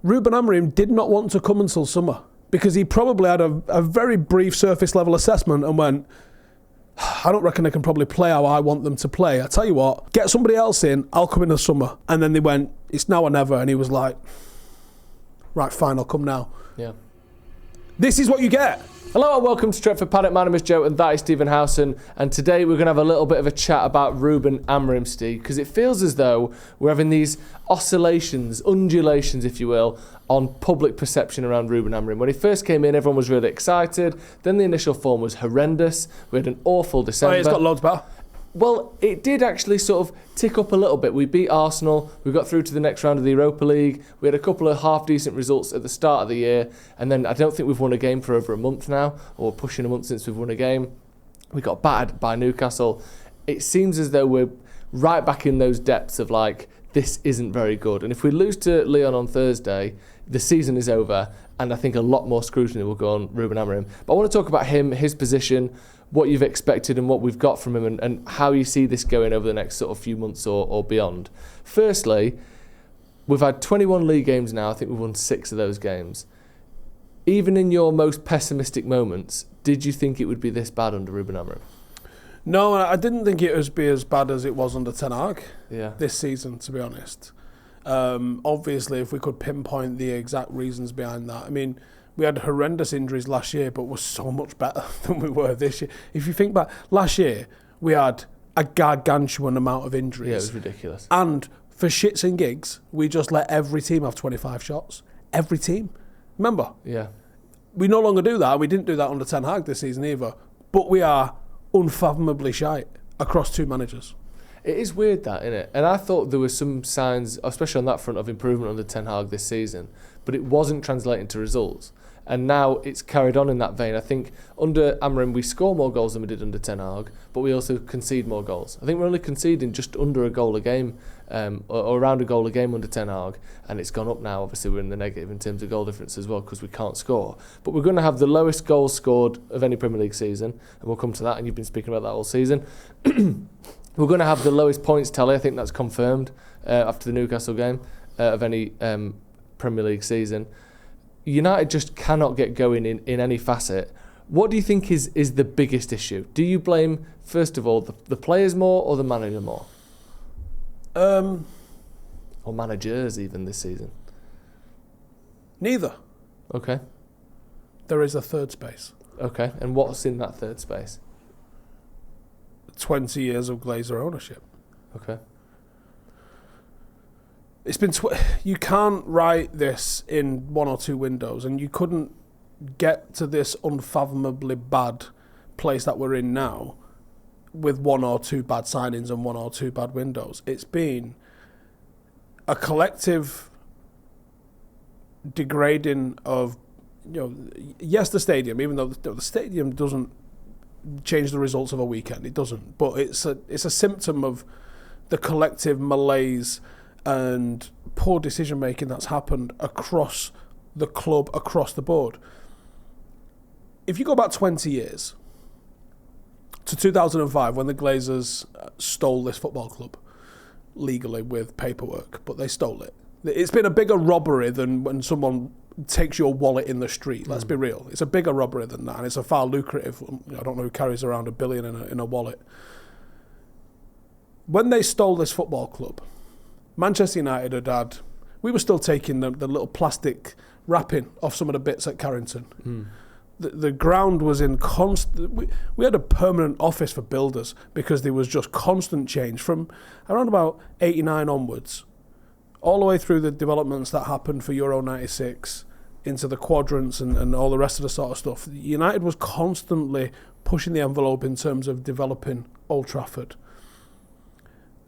Ruben Amorim did not want to come until summer because he probably had a very brief surface level assessment and went, I don't reckon they can probably play how I want them to play. I tell you what, get somebody else in, I'll come in the summer. And then they went, it's now or never. And he was like, right, fine, I'll come now. Yeah. This is what you get. Hello and welcome to Stretford Paddock. My name is Joe and that is Stephen Howson. And today we're going to have a little bit of a chat about Ruben Amorim, Steve, because it feels as though we're having these oscillations, undulations, if you will, on public perception around Ruben Amorim. When he first came in, everyone was really excited. Then the initial form was horrendous. We had an awful December. Oh, it's got loads better. Well, it did actually sort of tick up a little bit. We beat Arsenal, we got through to the next round of the Europa League, we had a couple of half-decent results at the start of the year, and then I don't think we've won a game for over a month now, or pushing a month since we've won a game. We got battered by Newcastle. It seems as though we're right back in those depths of like, this isn't very good. And if we lose to Lyon on Thursday, the season is over, and I think a lot more scrutiny will go on Ruben Amorim. But I want to talk about him, his position, what you've expected and what we've got from him and how you see this going over the next sort of few months or beyond. Firstly, we've had 21 league games now. I think we've won 6 of those games. Even in your most pessimistic moments, did you think it would be this bad under Ruben Amorim? No, I didn't think it would be as bad as it was under Ten Hag this season, to be honest. Obviously, if we could pinpoint the exact reasons behind that. I mean, we had horrendous injuries last year, but we're so much better than we were this year. If you think back, last year, we had a gargantuan amount of injuries. Yeah, it was ridiculous. And for shits and gigs, we just let every team have 25 shots. Every team. Remember? Yeah. We no longer do that. We didn't do that under Ten Hag this season either. But we are unfathomably shite across 2 managers. It is weird that, isn't it? And I thought there were some signs, especially on that front, of improvement under Ten Hag this season, but it wasn't translating to results. And now it's carried on in that vein. I think under Amorim we score more goals than we did under Ten Hag, but we also concede more goals. I think we're only conceding just under a goal a game, or around a goal a game under Ten Hag, and it's gone up now. Obviously we're in the negative in terms of goal difference as well because we can't score. But we're going to have the lowest goals scored of any Premier League season, and we'll come to that, and you've been speaking about that all season. We're going to have the lowest points tally. I think that's confirmed after the Newcastle game of any Premier League season. United just cannot get going in any facet. What do you think is the biggest issue? Do you blame, first of all, the players more or the manager more? Or managers even this season? Neither. Okay. There is a third space. Okay, and what's in that third space? 20 years of Glazer ownership. Okay. It's been you can't write this in 1 or 2 windows, and you couldn't get to this unfathomably bad place that we're in now with 1 or 2 bad signings and 1 or 2 bad windows. It's been a collective degrading of, yes, the stadium, even though the stadium doesn't change the results of a weekend, it doesn't, but it's a symptom of the collective malaise and poor decision making that's happened across the club, across the board. If you go back 20 years to 2005, when the Glazers stole this football club legally with paperwork, but they stole it. It's been a bigger robbery than when someone takes your wallet in the street. Let's be real. It's a bigger robbery than that, and it's a far lucrative. I don't know who carries around $1 billion in a wallet. When they stole this football club, Manchester United we were still taking the little plastic wrapping off some of the bits at Carrington. The ground was in constant. We had a permanent office for builders because there was just constant change from around about 89 onwards, all the way through the developments that happened for Euro 96 into the quadrants and all the rest of the sort of stuff. United was constantly pushing the envelope in terms of developing Old Trafford.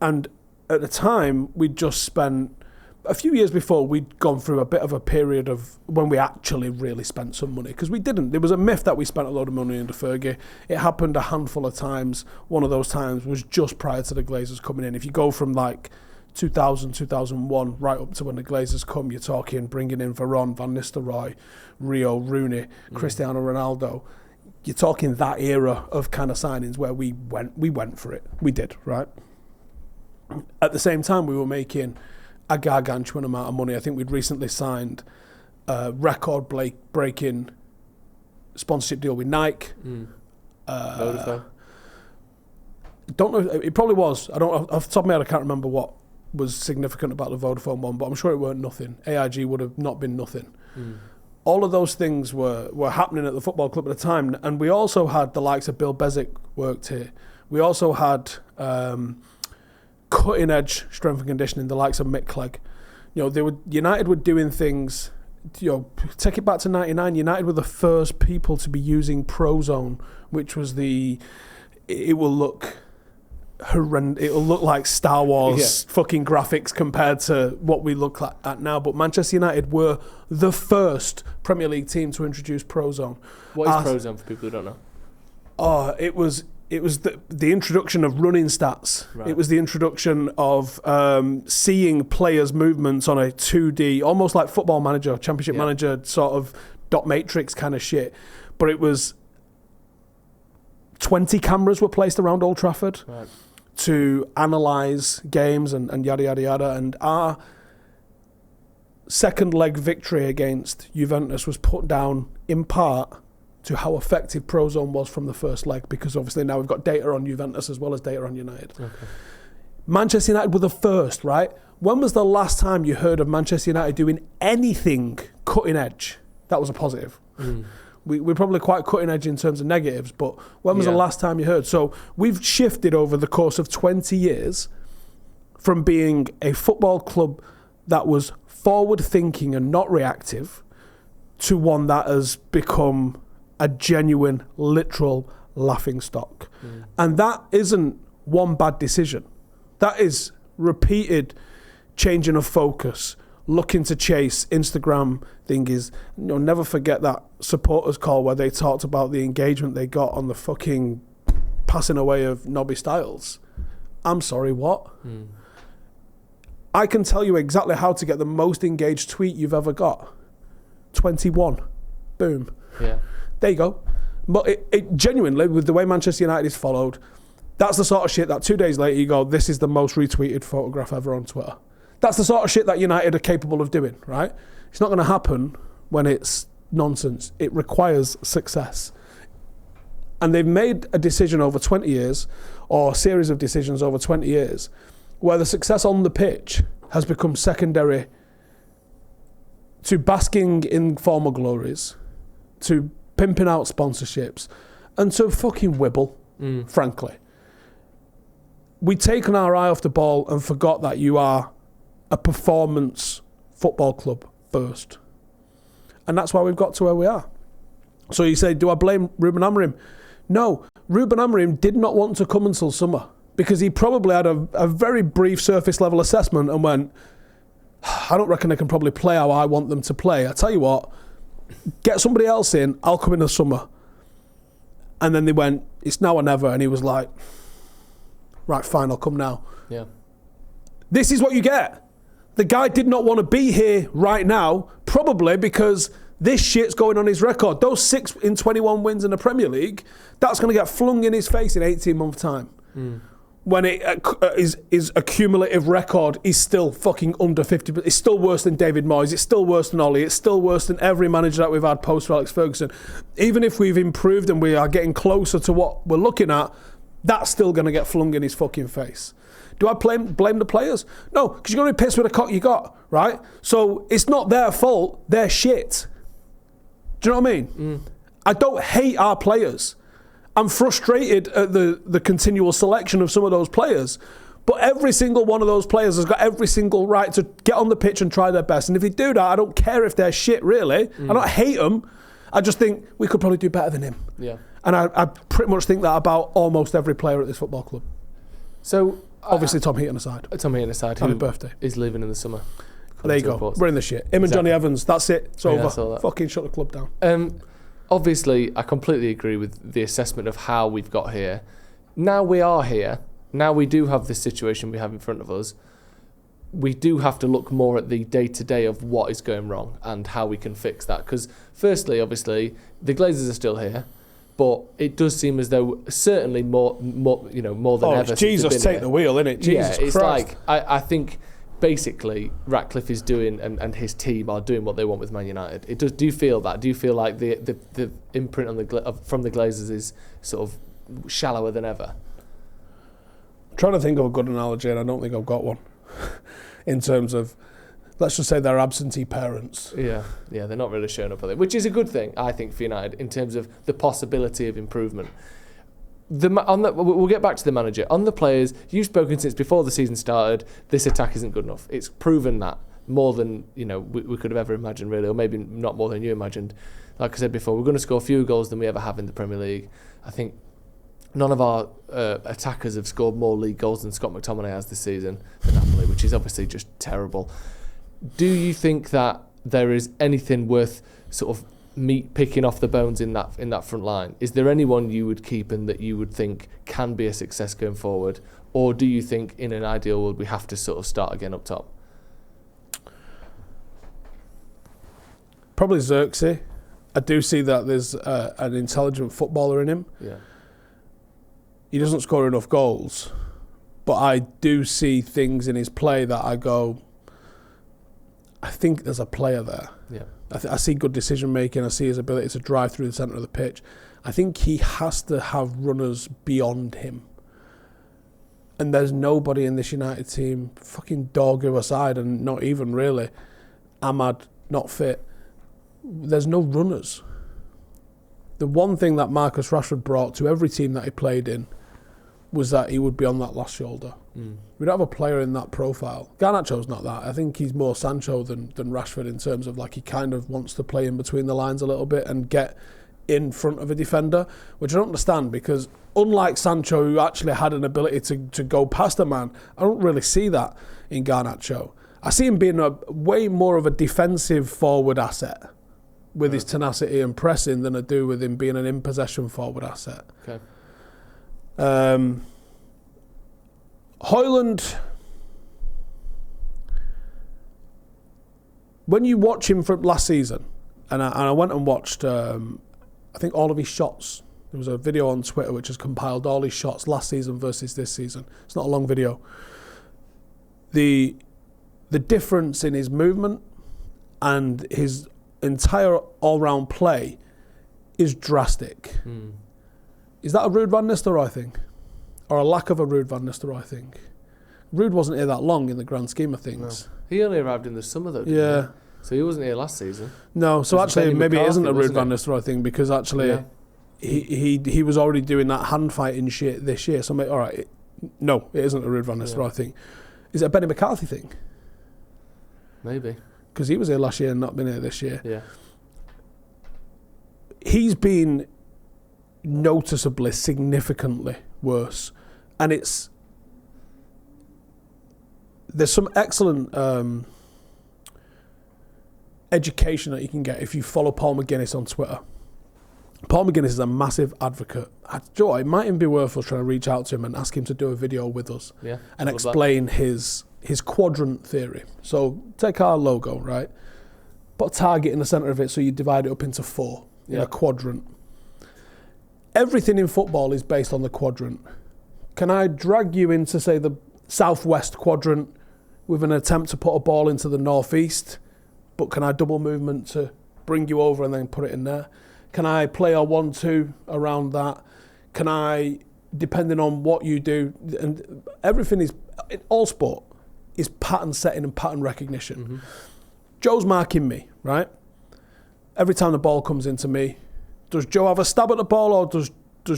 And at the time, we'd just spent, a few years before, we'd gone through a bit of a period of when we actually really spent some money. Because we didn't. There was a myth that we spent a load of money under Fergie. It happened a handful of times. One of those times was just prior to the Glazers coming in. If you go from like 2000, 2001, right up to when the Glazers come, you're talking bringing in Varane, Van Nistelrooy, Rio, Rooney, Cristiano Ronaldo. You're talking that era of kind of signings where we went for it. We did, right? At the same time, we were making a gargantuan amount of money. I think we'd recently signed a record-breaking sponsorship deal with Nike. Vodafone. Don't know. It probably was. I don't. Off the top of my head, I can't remember what was significant about the Vodafone one, but I'm sure it weren't nothing. AIG would have not been nothing. All of those things were happening at the football club at the time, and we also had the likes of Bill Bezic worked here. We also had cutting edge strength and conditioning, the likes of Mick Clegg. United were doing things. Take it back to '99. United were the first people to be using Prozone, which was it will look horrendous. It'll look like Star Wars fucking graphics compared to what we look like at now. But Manchester United were the first Premier League team to introduce Prozone. What is Prozone for people who don't know? Oh, it was the introduction of running stats. Right. It was the introduction of seeing players' movements on a 2D, almost like Football Manager, Championship Manager sort of dot matrix kind of shit. But it was 20 cameras were placed around Old Trafford to analyse games and yada, yada, yada. And our second leg victory against Juventus was put down in part to how effective Prozone was from the first leg, because obviously now we've got data on Juventus as well as data on United. Okay. Manchester United were the first, right? When was the last time you heard of Manchester United doing anything cutting edge? That was a positive. We're probably quite cutting edge in terms of negatives, but when was the last time you heard? So we've shifted over the course of 20 years from being a football club that was forward-thinking and not reactive to one that has become a genuine, literal laughingstock. And that isn't one bad decision. That is repeated changing of focus, looking to chase Instagram thingies. Never forget that supporters call where they talked about the engagement they got on the fucking passing away of Nobby Stiles. I'm sorry, what? I can tell you exactly how to get the most engaged tweet you've ever got. 21. Boom. Yeah. There you go. But it genuinely, with the way Manchester United is followed, that's the sort of shit that 2 days later you go, this is the most retweeted photograph ever on Twitter. That's the sort of shit that United are capable of doing, right? It's not going to happen when it's nonsense. It requires success. And they've made a decision over 20 years, or a series of decisions over 20 years, where the success on the pitch has become secondary to basking in former glories, to pimping out sponsorships, and to fucking wibble, frankly. We'd taken our eye off the ball and forgot that you are a performance football club first. And that's why we've got to where we are. So you say, do I blame Ruben Amorim? No, Ruben Amorim did not want to come until summer, because he probably had a very brief surface level assessment and went, I don't reckon they can probably play how I want them to play. I tell you what, get somebody else in, I'll come in the summer. And then they went, it's now or never. And he was like, right, fine, I'll come now. Yeah. This is what you get. The guy did not want to be here right now, probably because this shit's going on his record. Those 6 in 21 wins in the Premier League, that's going to get flung in his face in 18 months' time. When his accumulative record is still fucking under 50. It's still worse than David Moyes. It's still worse than Ollie. It's still worse than every manager that we've had post Alex Ferguson. Even if we've improved and we are getting closer to what we're looking at, that's still going to get flung in his fucking face. Do I blame the players? No, because you're going to be pissed with the cock you got, right? So it's not their fault. They're shit. Do you know what I mean? I don't hate our players. I'm frustrated at the continual selection of some of those players. But every single one of those players has got every single right to get on the pitch and try their best. And if they do that, I don't care if they're shit, really. I don't hate them. I just think we could probably do better than him. Yeah. And I pretty much think that about almost every player at this football club. So obviously Tom Heaton aside. Tom Heaton aside, Happy who birthday. is leaving in the summer. There you go. Reports. We're in the shit. Him and Johnny Evans, that's it. It's over. That. Fucking shut the club down. Obviously, I completely agree with the assessment of how we've got here. Now we are here. Now we do have this situation we have in front of us. We do have to look more at the day-to-day of what is going wrong and how we can fix that. Because firstly, obviously, the Glazers are still here, but it does seem as though certainly more than ever. Jesus, take the wheel, innit? Jesus it's Christ. like I think basically Ratcliffe is doing and his team are doing what they want with Man United. Do you feel that? Do you feel like the imprint on from the Glazers is sort of shallower than ever? I'm trying to think of a good analogy, and I don't think I've got one. In terms of, let's just say they're absentee parents. Yeah, they're not really showing up, which is a good thing, I think, for United in terms of the possibility of improvement. We'll get back to the manager. On the players, you've spoken since before the season started, this attack isn't good enough. It's proven that more than we could have ever imagined, really, or maybe not more than you imagined. Like I said before, we're going to score fewer goals than we ever have in the Premier League. I think none of our attackers have scored more league goals than Scott McTominay has this season for Napoli, which is obviously just terrible. Do you think that there is anything worth sort of meat picking off the bones in that front line? Is there anyone you would keep and that you would think can be a success going forward, or do you think in an ideal world we have to sort of start again up top? Probably Xerxes. I do see that there's an intelligent footballer in him. Yeah. He doesn't score enough goals, but I do see things in his play that I go, I think there's a player there. Yeah. I see good decision making. I see his ability to drive through the centre of the pitch. I think he has to have runners beyond him. And there's nobody in this United team, fucking Dorgu aside, and not even really, Ahmad not fit. There's no runners. The one thing that Marcus Rashford brought to every team that he played in was that he would be on that last shoulder. We don't have a player in that profile. Garnacho's not that. I think he's more Sancho than Rashford in terms of like he kind of wants to play in between the lines a little bit and get in front of a defender, which I don't understand because unlike Sancho, who actually had an ability to go past a man, I don't really see that in Garnacho. I see him being way more of a defensive forward asset with his tenacity and pressing than I do with him being an in-possession forward asset. Okay. Hojlund, when you watch him from last season, and I went and watched, I think all of his shots. There was a video on Twitter which has compiled all his shots last season versus this season. It's not a long video. The difference in his movement and his entire all-round play is drastic. Is that a Ruud van Nistelrooy thing? Or a lack of a Ruud van Nistelrooy thing? Ruud wasn't here that long in the grand scheme of things. No. He only arrived in the summer though, didn't he? So he wasn't here last season. No, so actually maybe it isn't a Ruud van Nistelrooy thing because actually he was already doing that hand fighting shit this year. So all right, no, it isn't a Ruud van Nistelrooy thing. Is it a Benny McCarthy thing? Maybe. Because he was here last year and not been here this year. Yeah. He's been noticeably, significantly worse. And there's some excellent education that you can get if you follow Paul McGuinness on Twitter. Paul McGuinness is a massive advocate. Joe, it might even be worth us trying to reach out to him and ask him to do a video with us and explain his quadrant theory. So take our logo, right? Put a target in the centre of it so you divide it up into 4 in a quadrant. Everything in football is based on the quadrant. Can I drag you into, say, the southwest quadrant with an attempt to put a ball into the northeast, but can I double movement to bring you over and then put it in there? Can I play a 1-2 around that? Can I, depending on what you do, and everything is, in all sport, is pattern setting and pattern recognition. Mm-hmm. Joe's marking me, right? Every time the ball comes into me, does Joe have a stab at the ball or does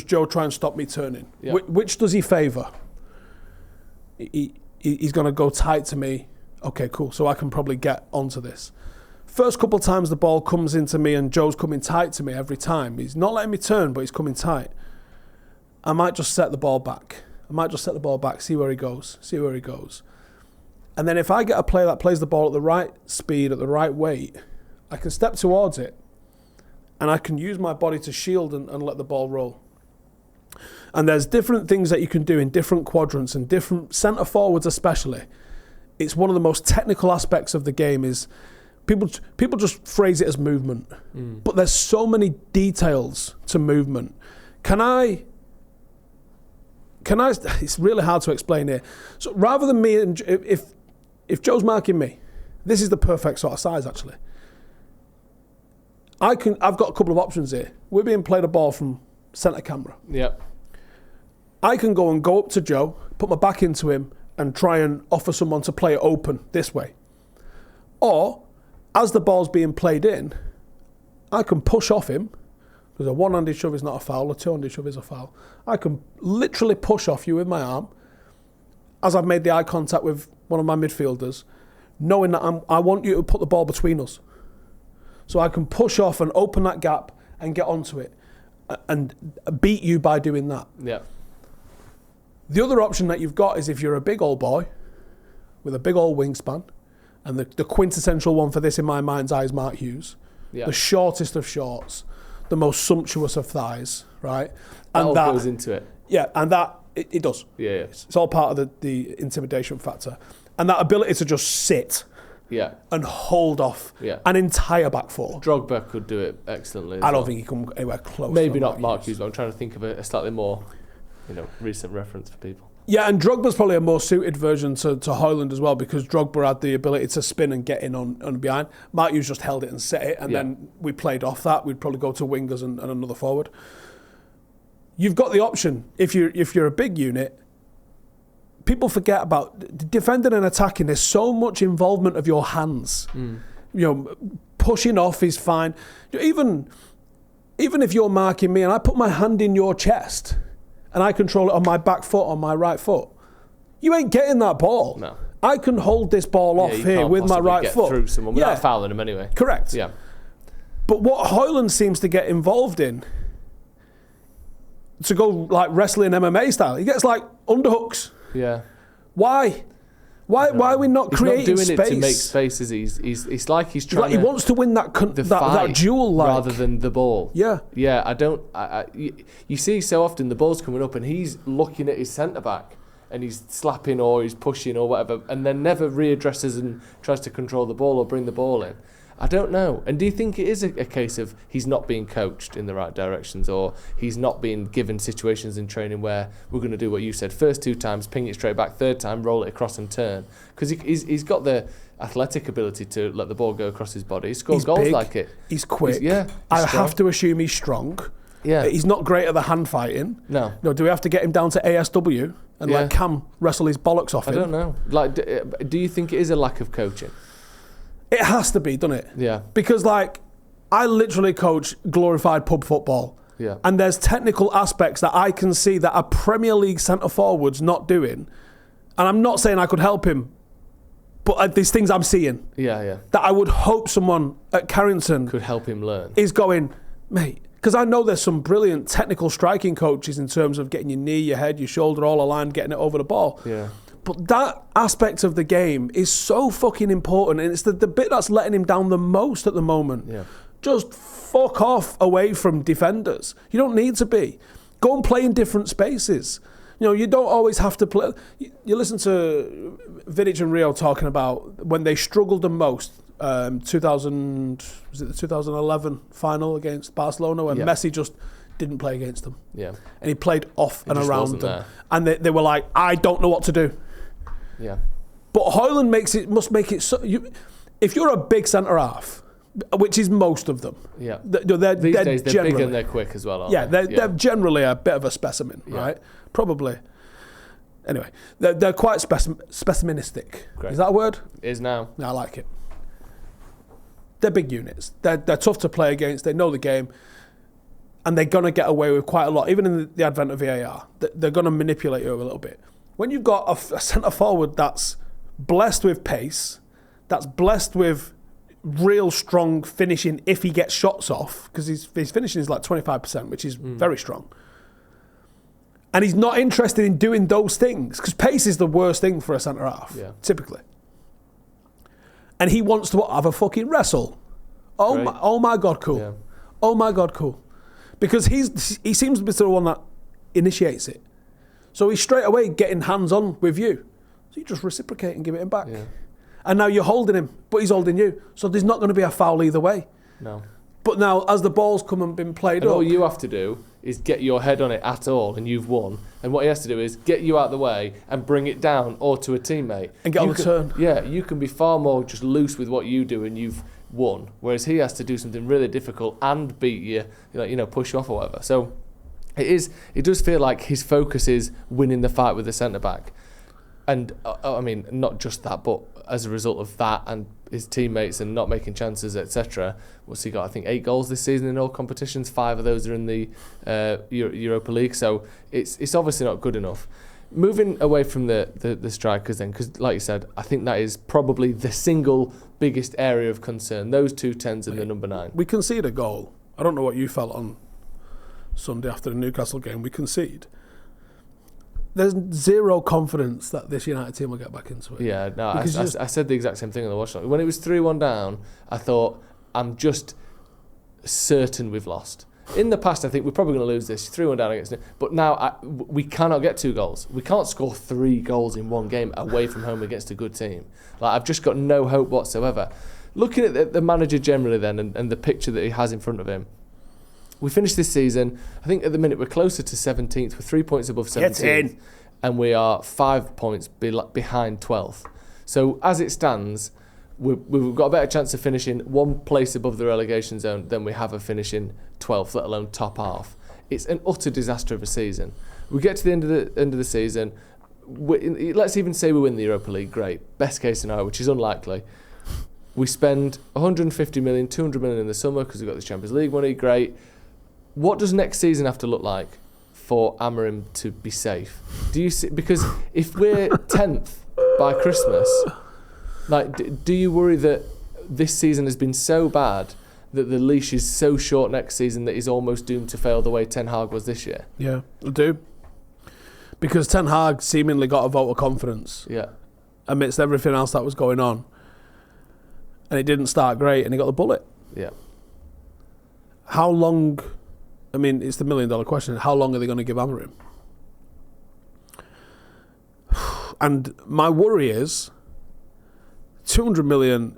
Joe try and stop me turning? Yeah. Which does he favour? He's going to go tight to me. Okay, cool. So I can probably get onto this. First couple of times the ball comes into me and Joe's coming tight to me every time. He's not letting me turn, but he's coming tight. I might just set the ball back. See where he goes. And then if I get a player that plays the ball at the right speed, at the right weight, I can step towards it and I can use my body to shield and let the ball roll. And there's different things that you can do in different quadrants and different centre forwards especially. It's one of the most technical aspects of the game is people just phrase it as movement. But there's so many details to movement. Can I it's really hard to explain here. So rather than me, if if Joe's marking me, this is the perfect sort of size, actually. I've got a couple of options here. We're being played a ball from centre camera. Yep. I can go up to Joe, put my back into him, and try and offer someone to play it open this way. Or, as the ball's being played in, I can push off him, because a one-handed shove is not a foul, a two-handed shove is a foul. I can literally push off you with my arm, as I've made the eye contact with one of my midfielders, knowing that I want you to put the ball between us. So I can push off and open that gap and get onto it and beat you by doing that. Yeah. The other option that you've got is if you're a big old boy with a big old wingspan, and the quintessential one for this in my mind's eye is Mark Hughes, the shortest of shorts, the most sumptuous of thighs, right? And that all goes into it. Yeah, and that, it does. Yeah. It's all part of the intimidation factor. And that ability to just sit and hold off an entire back four. Drogba could do it excellently. I don't think he can anywhere close. Maybe not Mark Hughes, but I'm trying to think of a slightly more, recent reference for people. Yeah, and Drogba's probably a more suited version to Hojlund as well, because Drogba had the ability to spin and get in on behind. Mark Hughes just held it and set it, and then we played off that. We'd probably go to wingers and another forward. You've got the option, if you're a big unit. People forget about defending and attacking. There's so much involvement of your hands. Pushing off is fine. Even if you're marking me and I put my hand in your chest and I control it on my back foot, on my right foot, you ain't getting that ball. No. I can hold this ball off here with my right foot. Through someone without fouling him anyway. Correct. Yeah. But what Hojlund seems to get involved in, to go like wrestling MMA style, he gets like underhooks. Yeah. Why? Why are we not creating space? He's not doing it to make space, is he? He's like he's trying he wants to win that duel, rather than the ball. Yeah. Yeah, you see so often the ball's coming up and he's looking at his centre-back and he's slapping or he's pushing or whatever, and then never readdresses and tries to control the ball or bring the ball in. I don't know. And do you think it is a case of he's not being coached in the right directions, or he's not being given situations in training where we're going to do what you said, first 2 times, ping it straight back, third time, roll it across and turn? Because he's got the athletic ability to let the ball go across his body. He scores goals big, like it. He's quick. He's I have to assume he's strong. Yeah. He's not great at the hand fighting. No. Do we have to get him down to ASW and let Cam wrestle his bollocks off him? I don't know. Like, do you think it is a lack of coaching? It has to be, doesn't it? Yeah. Because, I literally coach glorified pub football. Yeah. And there's technical aspects that I can see that a Premier League centre-forward's not doing. And I'm not saying I could help him, but there's things I'm seeing. Yeah. That I would hope someone at Carrington could help him learn. Is going, mate, because I know there's some brilliant technical striking coaches in terms of getting your knee, your head, your shoulder all aligned, getting it over the ball. Yeah. But that aspect of the game is so fucking important, and it's the bit that's letting him down the most at the moment. Yeah. Just fuck off away from defenders. You don't need to be. Go and play in different spaces. You don't always have to play. You listen to Vidic and Rio talking about when they struggled the most. 2011 final against Barcelona when Messi just didn't play against them. Yeah. And he played off and around them. There. And they were like, I don't know what to do. Yeah. But Hojlund must make it so. If you're a big centre half, which is most of them, these days they're big and they're quick as well, aren't they? They're generally a bit of a specimen, right? Probably. Anyway, they're quite specimenistic. Great. Is that a word? It is now. I like it. They're big units. They're tough to play against. They know the game. And they're going to get away with quite a lot. Even in the advent of VAR, they're going to manipulate you a little bit. When you've got a centre-forward that's blessed with pace, that's blessed with real strong finishing if he gets shots off, because his finishing is like 25%, which is very strong. And he's not interested in doing those things, because pace is the worst thing for a centre-half, typically. And he wants to have a fucking wrestle. Oh my God, cool. Yeah. Oh my God, cool. Because he seems to be the one that initiates it. So he's straight away getting hands-on with you. So you just reciprocate and give it him back. Yeah. And now you're holding him, but he's holding you. So there's not going to be a foul either way. No. But now, as the ball's come and been played up... all you have to do is get your head on it at all and you've won. And what he has to do is get you out the way and bring it down or to a teammate. And get on the turn. Yeah, you can be far more just loose with what you do and you've won. Whereas he has to do something really difficult and beat you, push you off or whatever. So it does feel like his focus is winning the fight with the centre-back. And, I mean, not just that, but as a result of that and his teammates and not making chances, etc. What's he got? I think 8 goals this season in all competitions. 5 of those are in the Europa League. So it's obviously not good enough. Moving away from the strikers then, because like you said, I think that is probably the single biggest area of concern. Those 2 10s and the number 9. We concede a goal. I don't know what you felt on Sunday after the Newcastle game. We concede. There's zero confidence that this United team will get back into it. Yeah, no, I said the exact same thing on the watch. When it was 3-1 down, I thought, I'm just certain we've lost. In the past, I think we're probably going to lose this 3-1 down against it. But now, we cannot get 2 goals. We can't score 3 goals in one game away from home against a good team. I've just got no hope whatsoever. Looking at the manager generally then and the picture that he has in front of him, we finished this season, I think at the minute we're closer to 17th, we're 3 points above 17th, and we are 5 points behind 12th. So as it stands, we've got a better chance of finishing 1 place above the relegation zone than we have of finishing 12th, let alone top half. It's an utter disaster of a season. We get to the end of the season, let's even say we win the Europa League, great. Best case scenario, which is unlikely. We spend 150 million, 200 million in the summer because we've got the Champions League money, great. What does next season have to look like for Amorim to be safe? Do you see? Because if we're 10th by Christmas, do you worry that this season has been so bad that the leash is so short next season that he's almost doomed to fail the way Ten Hag was this year? Yeah, I do. Because Ten Hag seemingly got a vote of confidence. Yeah. Amidst everything else that was going on. And it didn't start great and he got the bullet. Yeah. How long... I mean, it's the $1 million question. How long are they going to give Amorim? And my worry is 200 million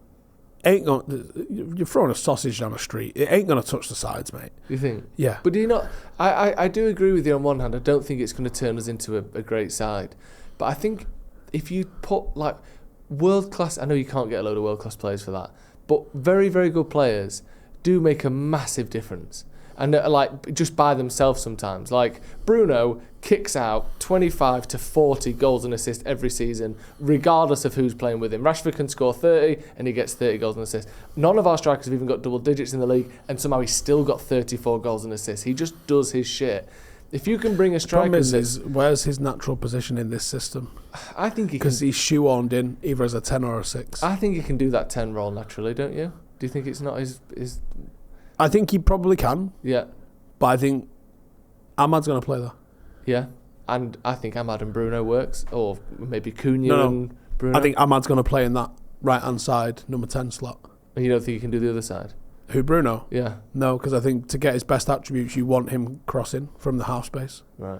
ain't going. You're throwing a sausage down the street. It ain't going to touch the sides, mate. You think? Yeah. But do you not? I do agree with you on one hand. I don't think it's going to turn us into a great side. But I think if you put world class, I know you can't get a load of world class players for that, but very, very good players do make a massive difference. And just by themselves sometimes. Bruno kicks out 25 to 40 goals and assists every season, regardless of who's playing with him. Rashford can score 30 and he gets 30 goals and assists. None of our strikers have even got double digits in the league, and somehow he's still got 34 goals and assists. He just does his shit. If you can bring a striker... The problem is where's his natural position in this system? I think he can... Because he's shoehorned in either as a 10 or a 6. I think he can do that 10 role naturally, don't you? Do you think it's not his... I think he probably can. Yeah. But I think Ahmad's going to play there. Yeah. And I think Ahmad and Bruno works. Or maybe Cunha and Bruno. I think Ahmad's going to play in that right-hand side, number 10 slot. And you don't think he can do the other side? Who, Bruno? Yeah. No, because I think to get his best attributes, you want him crossing from the half space. Right.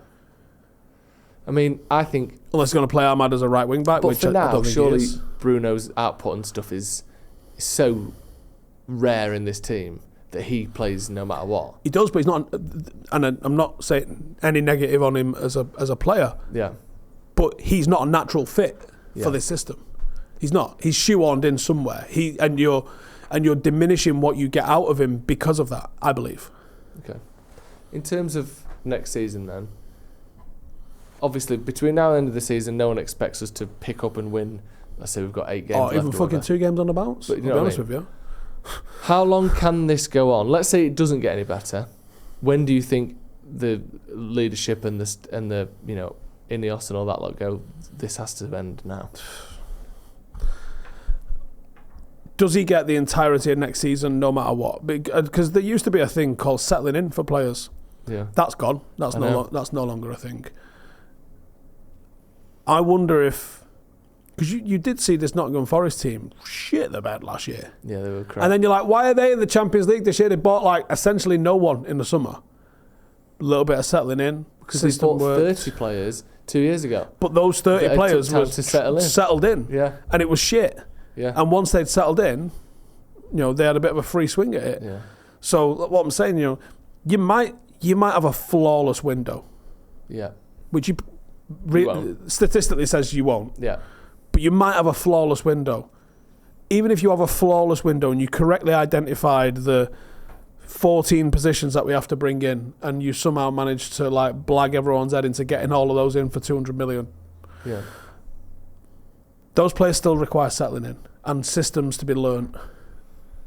I mean, I think... Unless he's going to play Ahmad as a right wing-back, but which for now, I don't think surely he is. Bruno's output and stuff is so rare in this team that he plays no matter what. He does, but he's not... And I'm not saying any negative on him as a player. Yeah. But he's not a natural fit for this system. He's not. He's shoehorned in somewhere. And you're diminishing what you get out of him because of that, I believe. Okay. In terms of next season then, obviously between now and the end of the season, no one expects us to pick up and win. Let's say we've got 8 games left. Even fucking 2 games on the bounce, but, I'll be honest with you. How long can this go on? Let's say it doesn't get any better. When do you think the leadership and the Ineos and all that lot go, this has to end now? Does he get the entirety of next season no matter what? Because there used to be a thing called settling in for players. Yeah. That's gone. That's no longer a thing. I wonder if... Because you did see this Nottingham Forest team shit the bed last year. Yeah, they were crap. And then you're like, why are they in the Champions League this year? They bought essentially no one in the summer. A little bit of settling in. Because they bought 30 players 2 years ago. But those 30 players were settled in. Yeah. And it was shit. Yeah. And once they'd settled in, they had a bit of a free swing at it. Yeah. So what I'm saying, you you might have a flawless window. Yeah. Which you won't. statistically says you won't. Yeah. But you might have a flawless window. Even if you have a flawless window and you correctly identified the 14 positions that we have to bring in, and you somehow manage to like blag everyone's head into getting all of those in for 200 million. Yeah. Those players still require settling in and systems to be learnt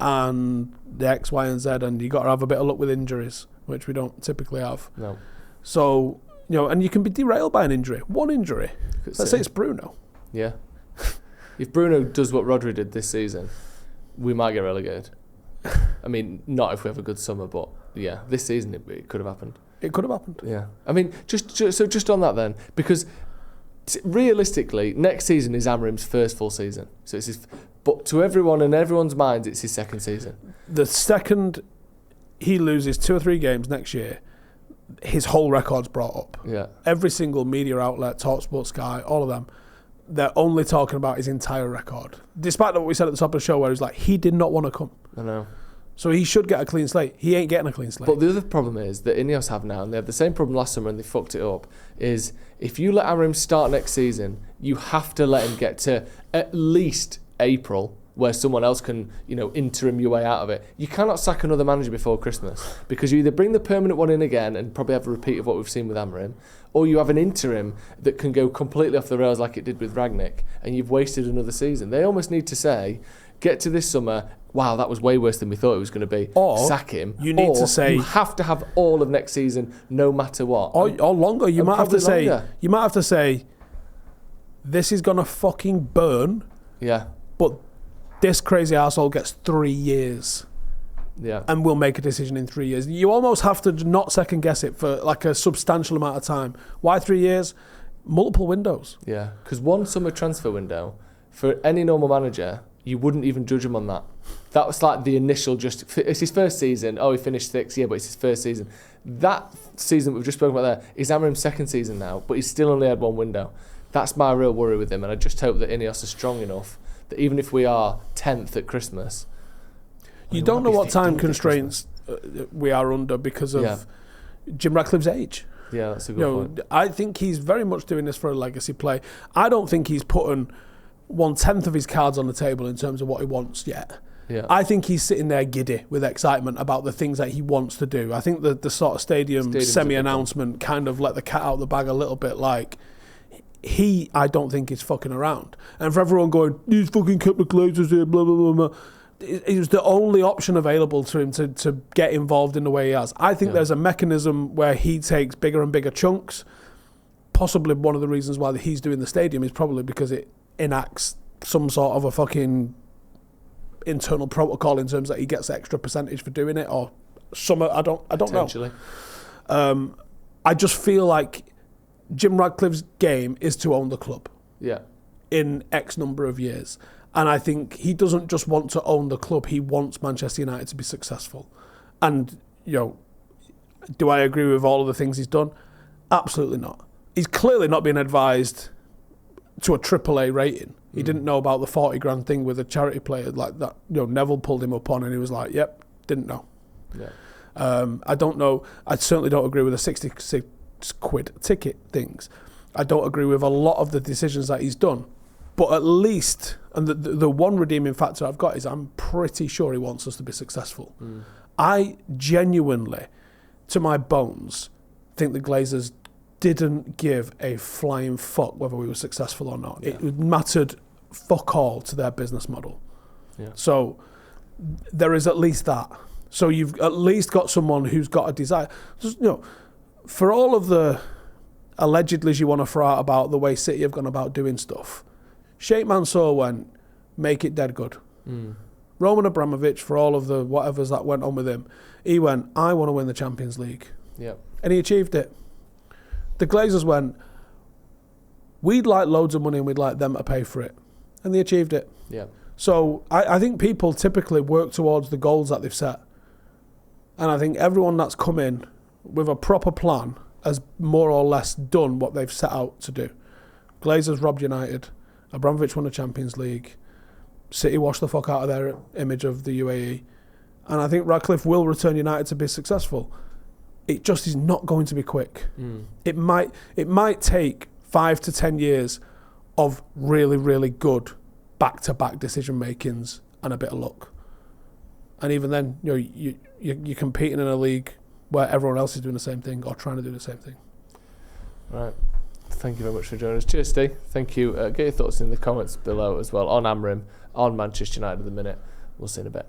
and the X, Y, and Z, and you got to have a bit of luck with injuries, which we don't typically have. No. So, and you can be derailed by an injury. One injury. Let's say it's Bruno. Yeah. If Bruno does what Rodri did this season, we might get relegated. I mean, not if we have a good summer, but yeah, this season it could have happened. It could have happened. Yeah. I mean, just on that then, because realistically, next season is Amorim's first full season. So it's but to everyone and everyone's minds, it's his second season. The second he loses 2 or 3 games next year, his whole record's brought up. Yeah. Every single media outlet, TalkSport, Sky, all of them, they're only talking about his entire record. Despite what we said at the top of the show where he's like, he did not want to come. I know. So he should get a clean slate. He ain't getting a clean slate. But the other problem is that Ineos have now, and they had the same problem last summer and they fucked it up, is if you let Amorim start next season, you have to let him get to at least April, where someone else can, interim your way out of it. You cannot sack another manager before Christmas, because you either bring the permanent one in again and probably have a repeat of what we've seen with Amorim, or you have an interim that can go completely off the rails like it did with Rangnick, and you've wasted another season. They almost need to say, get to this summer, wow, that was way worse than we thought it was going to be. Or sack him. You need to say you have to have all of next season, no matter what. Or longer. You might have to say. Longer. You might have to say, this is gonna fucking burn. Yeah. But this crazy arsehole gets 3 years. Yeah. And we'll make a decision in 3 years. You almost have to not second guess it for like a substantial amount of time. Why 3 years? Multiple windows. Yeah. Because one summer transfer window for any normal manager, you wouldn't even judge him on that. That was like the initial it's his first season. Oh, he finished 6th, yeah, but it's his first season. That season we've just spoken about there is Amorim's second season now, but he's still only had one window. That's my real worry with him, and I just hope that Ineos are strong enough that even if we are 10th at Christmas... You don't know what time constraints we are under because of Jim Ratcliffe's age. Yeah, that's a good point. I think he's very much doing this for a legacy play. I don't think he's putting 1/10 of his cards on the table in terms of what he wants yet. Yeah. I think he's sitting there giddy with excitement about the things that he wants to do. I think the sort of stadium semi-announcement kind of let the cat out of the bag a little bit. Like, I don't think he's fucking around. And for everyone going, he's fucking kept the Glazers here, blah, blah, blah, blah. It was the only option available to him to get involved in the way he has. I think there's a mechanism where he takes bigger and bigger chunks. Possibly one of the reasons why he's doing the stadium is probably because it enacts some sort of a fucking internal protocol in terms that he gets extra percentage for doing it, or some. I don't know. I just feel like Jim Ratcliffe's game is to own the club. Yeah. In X number of years. And I think he doesn't just want to own the club, he wants Manchester United to be successful. And, do I agree with all of the things he's done? Absolutely not. He's clearly not been advised to a AAA rating. He didn't know about the 40 grand thing with a charity player like that. Neville pulled him up on and he was like, yep, didn't know. Yeah. I don't know. I certainly don't agree with the 66 quid ticket things. I don't agree with a lot of the decisions that he's done. But at least, and the one redeeming factor I've got is I'm pretty sure he wants us to be successful. I genuinely, to my bones, think the Glazers didn't give a flying fuck whether we were successful or not. Yeah. It mattered fuck all to their business model. Yeah. So there is at least that. So you've at least got someone who's got a desire. Just, for all of the allegedlys you want to throw out about the way City have gone about doing stuff, Sheikh Mansour went, make it dead good. Roman Abramovich, for all of the whatevers that went on with him, he went, I want to win the Champions League. Yep. And he achieved it. The Glazers went, we'd like loads of money and we'd like them to pay for it. And they achieved it. Yeah. So I think people typically work towards the goals that they've set. And I think everyone that's come in with a proper plan has more or less done what they've set out to do. Glazers robbed United. Abramovich won the Champions League. City washed the fuck out of their image of the UAE. And I think Ratcliffe will return United to be successful. it just is not going to be quick. It might take 5 to 10 years of really, really good back-to-back decision makings and a bit of luck. And even then, you're competing in a league where everyone else is doing the same thing or trying to do the same thing. Right. Thank you very much for joining us. Cheers, Steve. Thank you. Get your thoughts in the comments below as well on Amorim, on Manchester United at the minute. We'll see you in a bit.